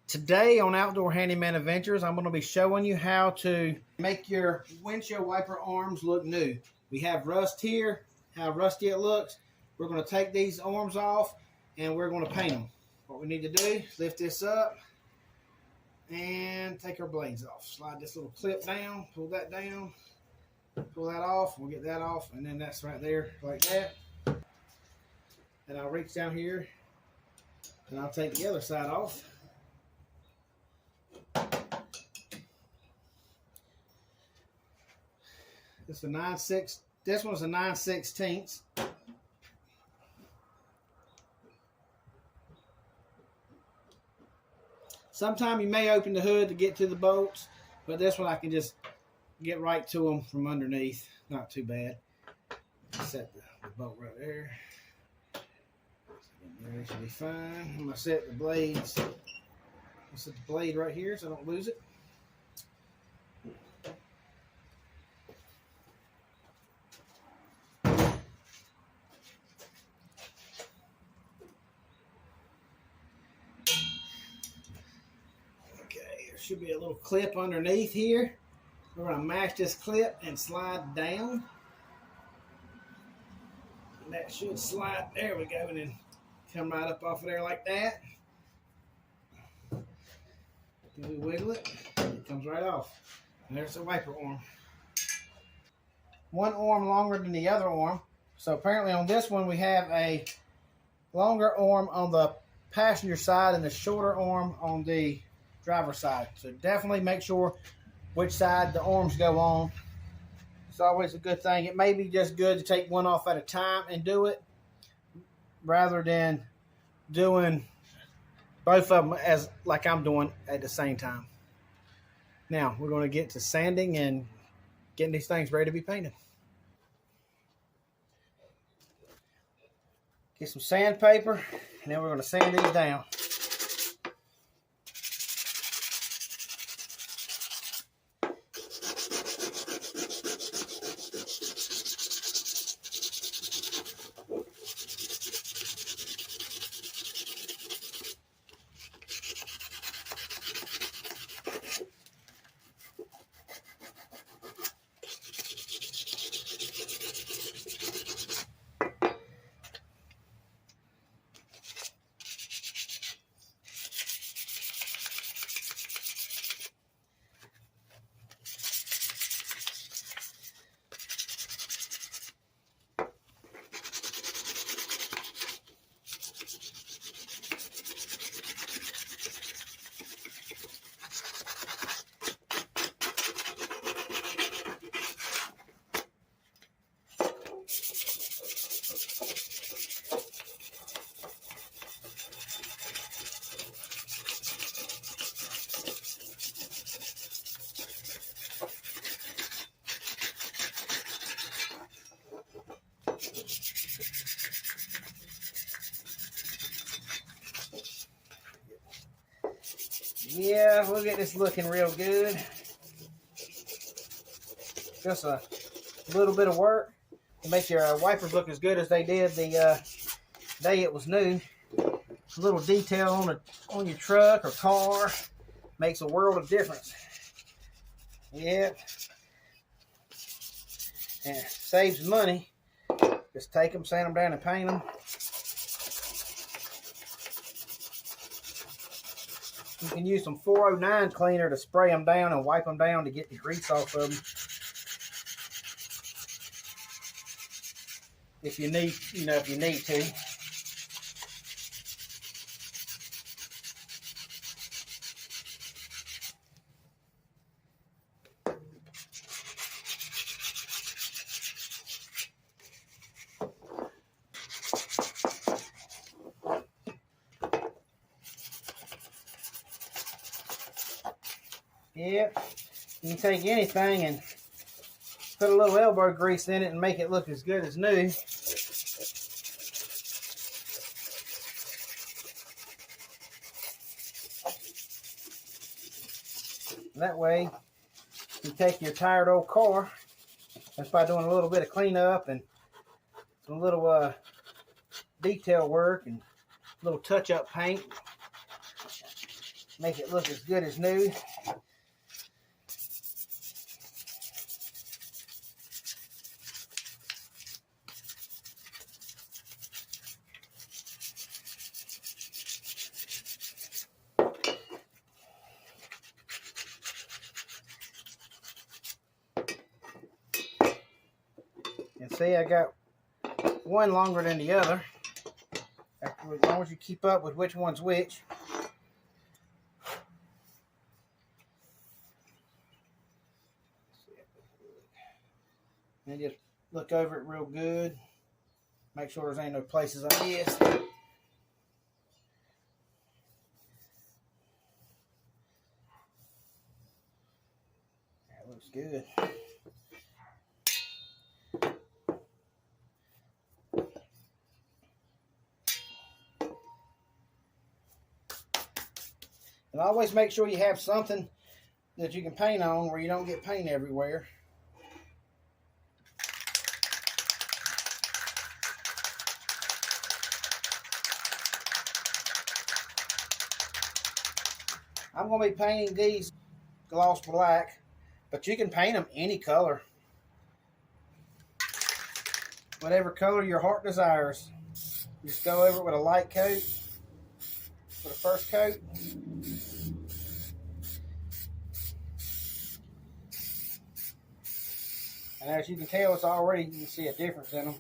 Today on Outdoor Handyman Adventures, I'm going to be showing you how to make your windshield wiper arms look new. We have rust here, how rusty it looks. We're going to take these arms off and we're going to paint them. What we need to do is lift this up and take our blades off. Slide this little clip down, pull that down, pull that off. We'll get that off, and then that's right there like that. And I'll reach down here and I'll take the other side off. This is a 9/6. This one's a 9/16. Sometimes you may open the hood to get to the bolts, but this one I can just get right to them from underneath. Not too bad. Set the bolt right there. There should be fine. I'm gonna set the blades. I'll set the blade right here so I don't lose it. Should be a little clip underneath here. We're going to match this clip and slide down. And that should slide. There we go. And then come right up off of there like that. Then we wiggle it. And it comes right off. And there's the wiper arm. One arm longer than the other arm. So apparently on this one we have a longer arm on the passenger side and a shorter arm on the driver's side. So definitely make sure which side the arms go on. It's always a good thing. It may be just good to take one off at a time and do it rather than doing both of them as like I'm doing at the same time. Now we're going to get to sanding and getting these things ready to be painted. Get some sandpaper and then we're going to sand these down. Yeah, we'll get this looking real good. Just a little bit of work to make your wipers look as good as they did the day it was new. A little detail on your truck or car makes a world of difference. Yeah. And it saves money. Just take them, sand them down, and paint them. You can use some 409 cleaner to spray them down and wipe them down to get the grease off of them. If you need, if you need to. Yep, you can take anything and put a little elbow grease in it and make it look as good as new. That way, you take your tired old car just by doing a little bit of cleanup and some little detail work and a little touch-up paint. make it look as good as new. And see, I got one longer than the other. As long as you keep up with which one's which. And just look over it real good. Make sure there's ain't no places I missed. That looks good. And always make sure you have something that you can paint on where you don't get paint everywhere. I'm going to be painting these gloss black, but you can paint them any color. Whatever color your heart desires. Just go over it with a light coat for the first coat. And as you can tell, it's already, you can see a difference in them.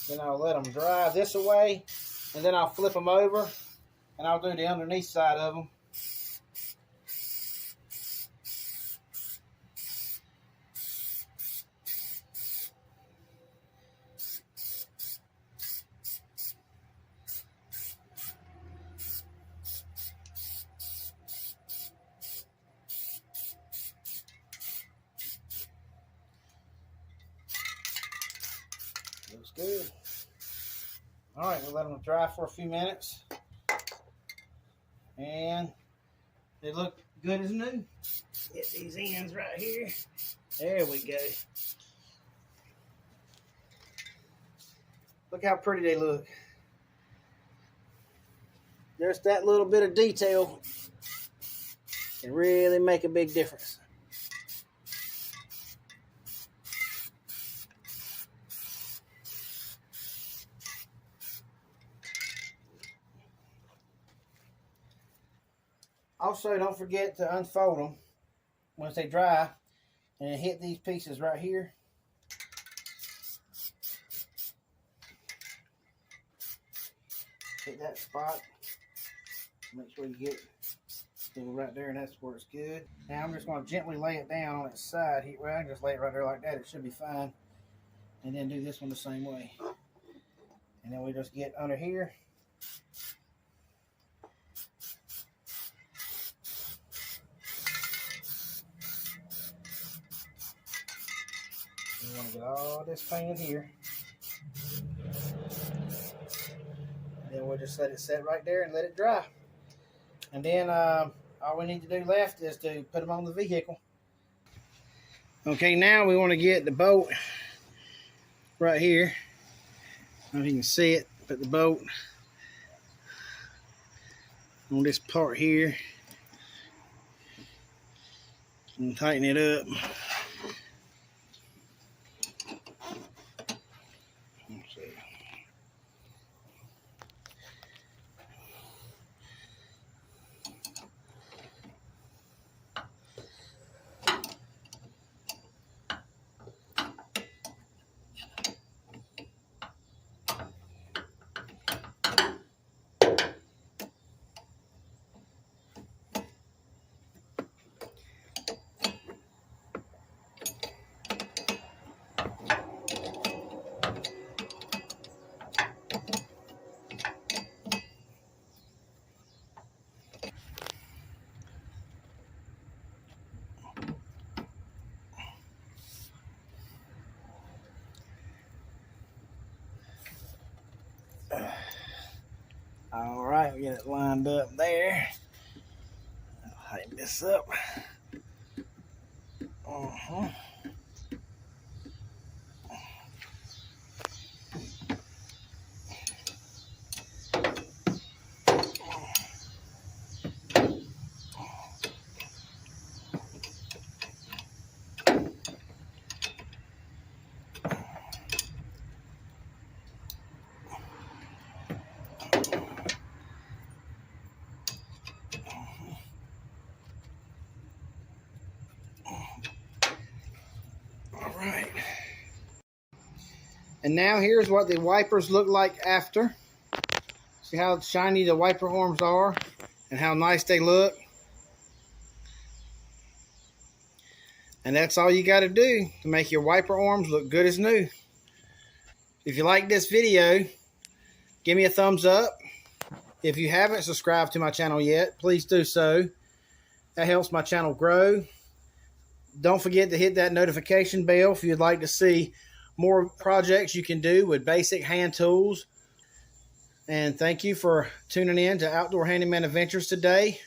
Then I'll let them dry this away, and then I'll flip them over, and I'll do the underneath side of them. Looks good. All right, we'll let them dry for a few minutes. And they look good as new. Get these ends right here. There we go. Look how pretty they look. Just that little bit of detail can really make a big difference. Also, don't forget to unfold them once they dry and hit these pieces right here. Hit that spot. Make sure you get it right there, and that's where it's good. Now I'm just going to gently lay it down on its side. Well, I can just lay it right there like that. It should be fine. And then do this one the same way. And then we just get under here. We want to get all this painted here. And then we'll just let it set right there and let it dry. And then all we need to do left is to put them on the vehicle. Okay, now we want to get the bolt right here. I don't know if you can see it. Put the bolt on this part here and tighten it up. Let's see. get it lined up there. I'll tighten this up. Alright. And now here's what the wipers look like after. See how shiny the wiper arms are and how nice they look. And that's all you got to do to make your wiper arms look good as new. If you like this video, give me a thumbs up. If you haven't subscribed to my channel yet, please do so. That helps my channel grow. Don't forget to hit that notification bell if you'd like to see more projects you can do with basic hand tools. And thank you for tuning in to Outdoor Handyman Adventures today.